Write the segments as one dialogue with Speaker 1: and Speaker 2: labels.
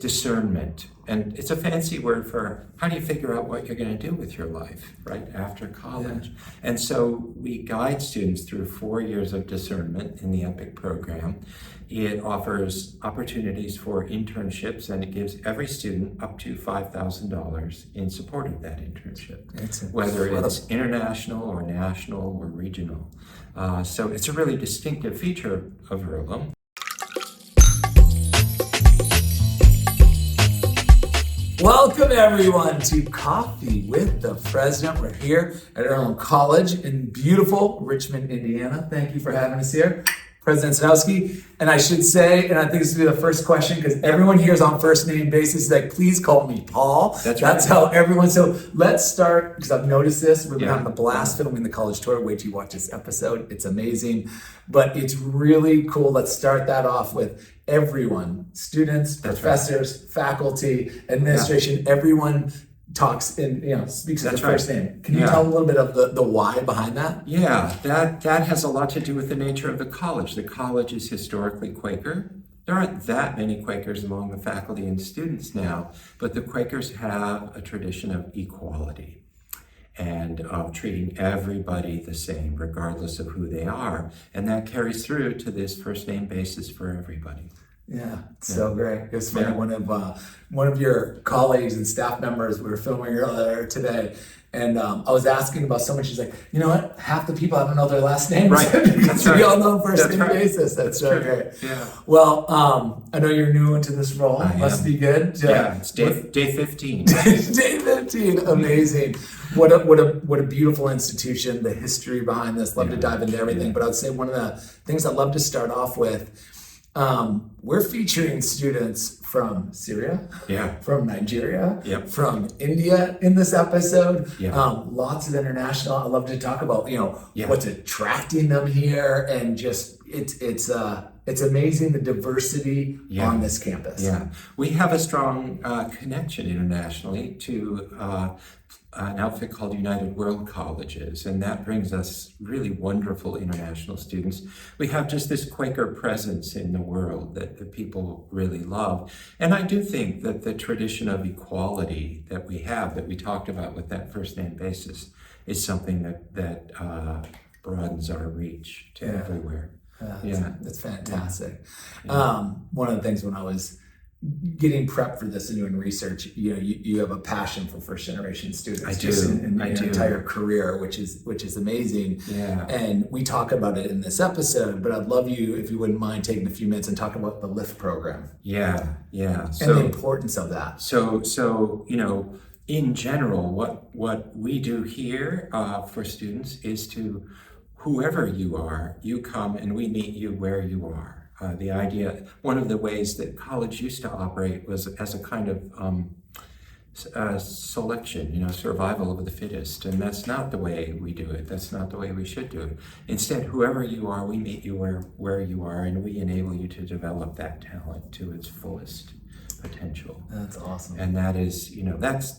Speaker 1: discernment. And it's a fancy word for how do you figure out what you're going to do with your life, right, after college. Yeah. And so we guide students through 4 years of discernment in the EPIC program. It offers opportunities for internships, and it gives every student up to $5,000 in support of that internship, whether it's international or national or regional. So it's a really distinctive feature of Earlham.
Speaker 2: Welcome everyone to Coffee with the President. We're here at Earlham College in beautiful Richmond, Indiana. Thank you for having us here, President Sniegowski. And I should say, and I think this will be the first question because everyone here is on first name basis, like please call me Paul. That's how everyone, so let's start, because I've noticed this, we've been having a blast filming the college tour. Wait till you watch this episode, it's amazing. But it's really cool, let's start that off with everyone, students, professors, faculty, administration, everyone talks and speaks in their first name. Can you tell a little bit of the why behind that?
Speaker 1: Yeah, that has a lot to do with the nature of the college. The college is historically Quaker. There aren't that many Quakers among the faculty and students now, but the Quakers have a tradition of equality and of treating everybody the same, regardless of who they are. And that carries through to this first name basis for everybody.
Speaker 2: Yeah, so great. It was funny, one of your colleagues and staff members, we were filming earlier today, and I was asking about someone, she's like, you know what, half the people I don't know their last names,
Speaker 1: right?
Speaker 2: Because we all know first name basis. That's so great.
Speaker 1: Yeah.
Speaker 2: Well, I know you're new into this role. Must be good.
Speaker 1: Yeah, it's day 15.
Speaker 2: Day 15, amazing. What a beautiful institution, the history behind this. Love to dive into everything, but I would say one of the things I'd love to start off with, we're featuring students from Syria, from Nigeria, from India in this episode. Lots of international. I love to talk about what's attracting them here, and just it's amazing the diversity on this campus.
Speaker 1: Yeah, we have a strong connection internationally to an outfit called United World Colleges, and that brings us really wonderful international students. We have just this Quaker presence in the world that people really love. And I do think that the tradition of equality that we have, that we talked about with that first name basis, is something that broadens our reach to everywhere.
Speaker 2: That's fantastic. One of the things when I was getting prepped for this and doing research, you have a passion for first generation students.
Speaker 1: I do.
Speaker 2: Just in your entire career, which is amazing. Yeah. And we talk about it in this episode, but I'd love you, if you wouldn't mind, taking a few minutes and talk about the LIFT program.
Speaker 1: Yeah.
Speaker 2: And the importance of that.
Speaker 1: So in general, what we do here for students is to, whoever you are, you come and we meet you where you are. The idea, one of the ways that college used to operate was as a kind of selection, survival of the fittest. And that's not the way we do it. That's not the way we should do it. Instead, whoever you are, we meet you where you are, and we enable you to develop that talent to its fullest potential.
Speaker 2: That's awesome.
Speaker 1: And that is,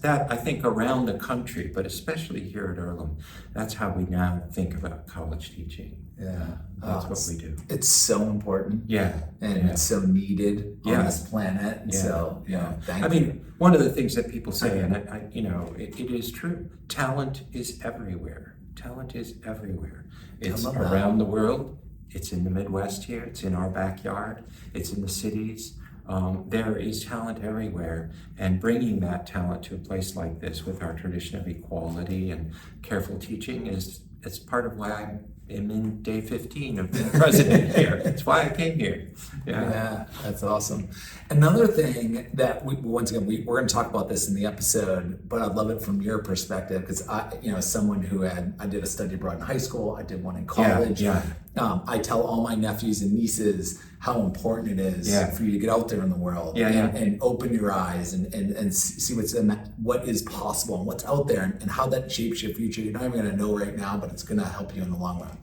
Speaker 1: that I think around the country, but especially here at Earlham, that's how we now think about college teaching.
Speaker 2: Yeah.
Speaker 1: That's what we do.
Speaker 2: It's so important. And it's so needed on this planet. And so, thank you.
Speaker 1: One of the things that people say, and it is true, talent is everywhere. Talent is everywhere. It's around the world. It's in the Midwest here. It's in our backyard. It's in the cities. There is talent everywhere, and bringing that talent to a place like this with our tradition of equality and careful teaching it's part of why I am in day 15 of being president here. That's why I came here.
Speaker 2: Yeah, that's awesome. Another thing that we're going to talk about this in the episode, but I'd love it from your perspective, because as someone who I did a study abroad in high school, I did one in college. I tell all my nephews and nieces how important it is for you to get out there in the world and open your eyes and see what is possible and what's out there and how that shapes your future. You're not even going to know right now, but it's going to help you in the long run.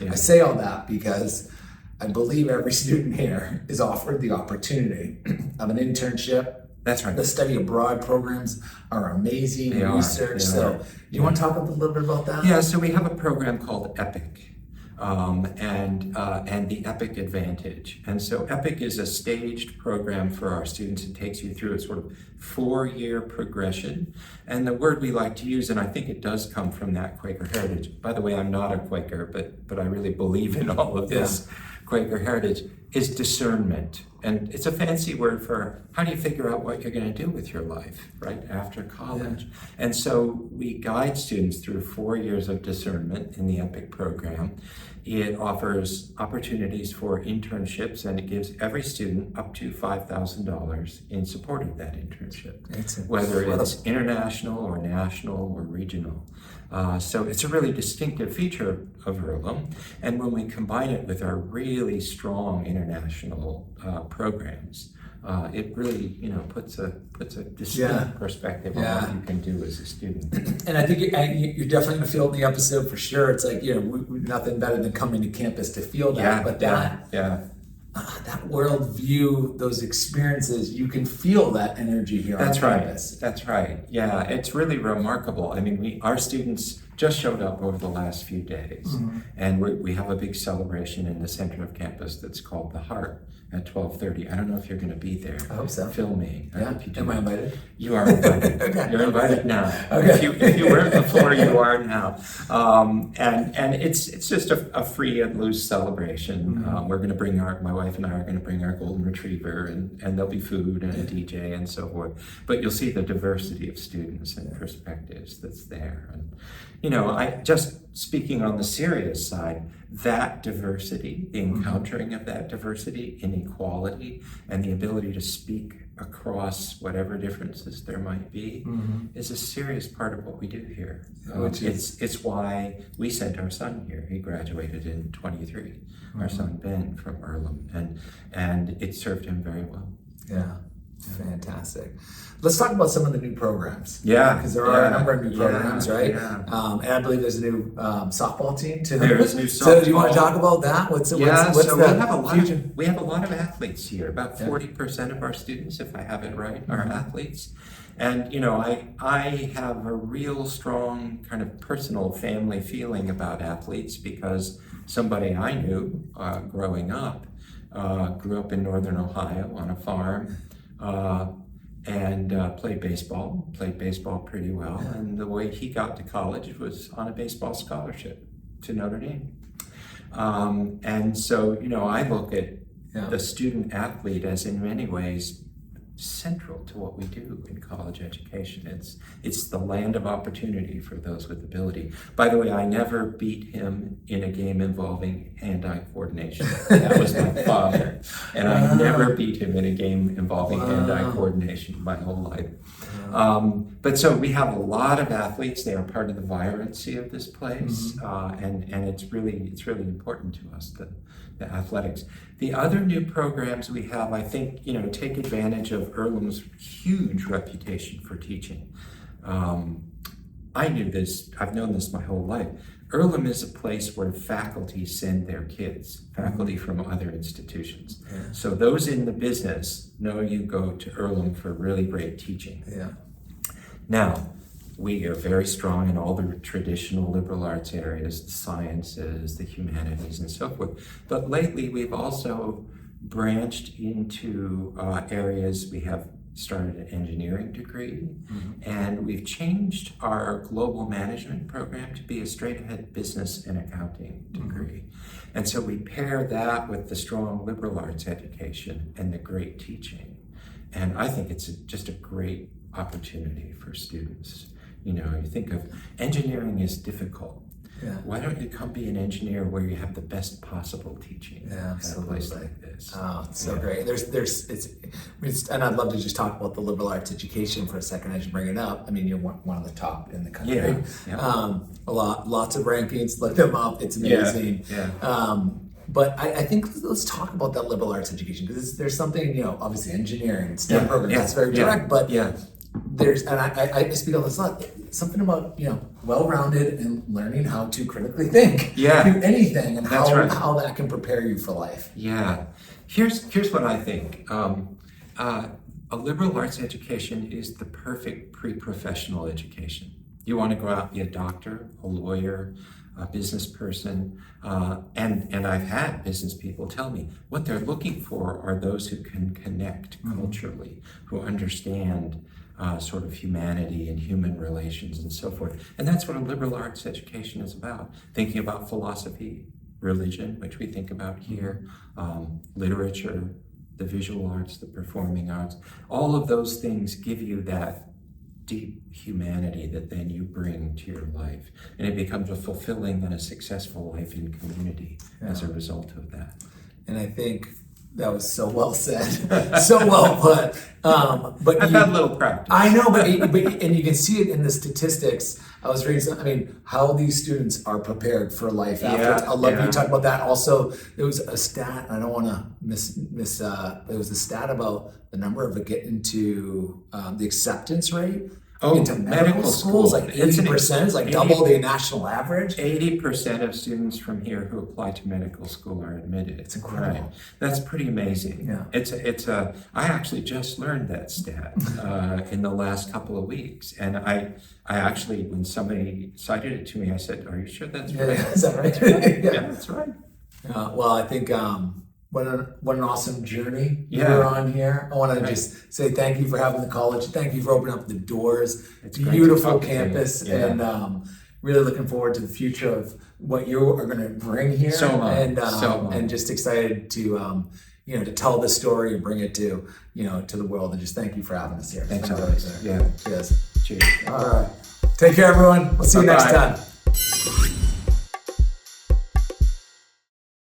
Speaker 2: I say all that because I believe every student here is offered the opportunity of an internship.
Speaker 1: That's right.
Speaker 2: The study abroad programs are amazing. Research. So you want to talk a little bit about that?
Speaker 1: Yeah, so we have a program called EPIC. and the EPIC Advantage. And so EPIC is a staged program for our students. It takes you through a sort of 4-year progression. And the word we like to use, and I think it does come from that Quaker heritage. By the way, I'm not a Quaker, but I really believe in all of this Quaker heritage, is discernment. And it's a fancy word for how do you figure out what you're going to do with your life, right, after college. Yeah. And so we guide students through 4 years of discernment in the EPIC program. It offers opportunities for internships, and it gives every student up to $5,000 in support of that internship, whether it's international or national or regional. So it's a really distinctive feature of Earlham, and when we combine it with our really strong international programs, it really, puts a distinct perspective on what you can do as a student.
Speaker 2: And I think you're definitely gonna feel it in the episode for sure. It's like, nothing better than coming to campus to feel that. That worldview, those experiences, you can feel that energy here on campus.
Speaker 1: That's right. Yeah, it's really remarkable. I mean, our students just showed up over the last few days, and we have a big celebration in the center of campus that's called The Heart at 12:30. I don't know if you're going to be there.
Speaker 2: I hope so.
Speaker 1: Filming.
Speaker 2: Am I invited?
Speaker 1: You are invited.
Speaker 2: Okay.
Speaker 1: You're invited now.
Speaker 2: Okay.
Speaker 1: If you weren't before, you are now. And it's just a free and loose celebration. We're going to bring my wife and I are going to bring our golden retriever, and there'll be food and a DJ and so forth. But you'll see the diversity of students and perspectives that's there. And I just speaking on the serious side, that diversity, the encountering of that diversity, inequality, and the ability to speak across whatever differences there might be is a serious part of what we do here. It's why we sent our son here. He graduated in 23, our son Ben from Earlham, and it served him very well.
Speaker 2: Yeah. Fantastic. Let's talk about some of the new programs.
Speaker 1: Yeah.
Speaker 2: Because there are a number of new programs, right? Yeah. And I believe there's a new softball team too.
Speaker 1: There's new softball.
Speaker 2: So do you want to talk about that?
Speaker 1: We have a lot of athletes here. About 40% of our students, if I have it right, are athletes. And I have a real strong kind of personal family feeling about athletes because somebody I knew growing up grew up in northern Ohio on a farm. And played baseball pretty well. And the way he got to college was on a baseball scholarship to Notre Dame. And so, I look at the student athlete as in many ways central to what we do in college education. It's the land of opportunity for those with ability. By the way, I never beat him in a game involving hand-eye coordination. That was my father. And I never beat him in a game involving hand-eye coordination my whole life. But so we have a lot of athletes. They are part of the vibrancy of this place. And it's really important to us, the athletics. The other new programs we have, I think, take advantage of Earlham's huge reputation for teaching. I knew this, I've known this my whole life. Earlham is a place where faculty send their kids, faculty from other institutions. Yeah. So those in the business know you go to Earlham for really great teaching.
Speaker 2: Yeah.
Speaker 1: Now, we are very strong in all the traditional liberal arts areas, the sciences, the humanities, and so forth. But lately, we've also branched into areas. We have started an engineering degree, and we've changed our global management program to be a straight-ahead business and accounting degree. And so we pair that with the strong liberal arts education and the great teaching. And I think it's just a great opportunity for students. You think of engineering is difficult. Yeah. Why don't you come be an engineer where you have the best possible teaching?
Speaker 2: Yeah, absolutely.
Speaker 1: At a place like this.
Speaker 2: Oh, it's so great. And I'd love to just talk about the liberal arts education for a second as you bring it up. I mean, you're one of the top in the country.
Speaker 1: Yeah.
Speaker 2: Lots of rankings. Look them up. It's amazing.
Speaker 1: Yeah.
Speaker 2: But I think let's talk about that liberal arts education because there's something, obviously engineering, STEM programs. It's very direct, but there's, and I speak on this a lot. Something about well-rounded and learning how to critically think, do anything, and how that can prepare you for life.
Speaker 1: Yeah, here's what I think. A liberal arts education is the perfect pre-professional education. You want to go out and be a doctor, a lawyer, a business person, and I've had business people tell me what they're looking for are those who can connect culturally, who understand sort of humanity and human relations and so forth. And that's what a liberal arts education is about, thinking about philosophy, religion, which we think about here, literature, the visual arts, the performing arts. All of those things give you that deep humanity that then you bring to your life. And it becomes a fulfilling and a successful life in community as a result of that.
Speaker 2: And I think that was so well said, so well put. But
Speaker 1: I've had a little practice.
Speaker 2: I know, but and you can see it in the statistics. I was reading some, I mean, how these students are prepared for life after.
Speaker 1: Yeah,
Speaker 2: I love
Speaker 1: yeah.
Speaker 2: you talk about that. Also, there was a stat, I don't want to miss there was a stat about the number of get into the acceptance rate into medical schools, like 80%, like double the national average.
Speaker 1: 80% of students from here who apply to medical school are admitted.
Speaker 2: It's incredible.
Speaker 1: Right. That's pretty amazing.
Speaker 2: Yeah.
Speaker 1: I actually just learned that stat in the last couple of weeks. And I actually, when somebody cited it to me, I said, "Are you sure that's right?"
Speaker 2: Is that right?
Speaker 1: Yeah, that's right.
Speaker 2: Well, I think what an awesome journey
Speaker 1: Yeah.
Speaker 2: you're on here. I want to just say thank you for having the college. Thank you for opening up the doors.
Speaker 1: It's great to
Speaker 2: Beautiful
Speaker 1: talk to you.
Speaker 2: campus,
Speaker 1: Yeah.
Speaker 2: and really looking forward to the future of what you are going to bring here.
Speaker 1: So much.
Speaker 2: And just excited to to tell this story and bring it to to the world. And just thank you for having us here.
Speaker 1: Thanks,
Speaker 2: Really
Speaker 1: Alex.
Speaker 2: there.
Speaker 1: Yeah.
Speaker 2: Cheers.
Speaker 1: Cheers.
Speaker 2: All right. Take care, everyone. We'll see you next
Speaker 1: Bye-bye.
Speaker 2: time.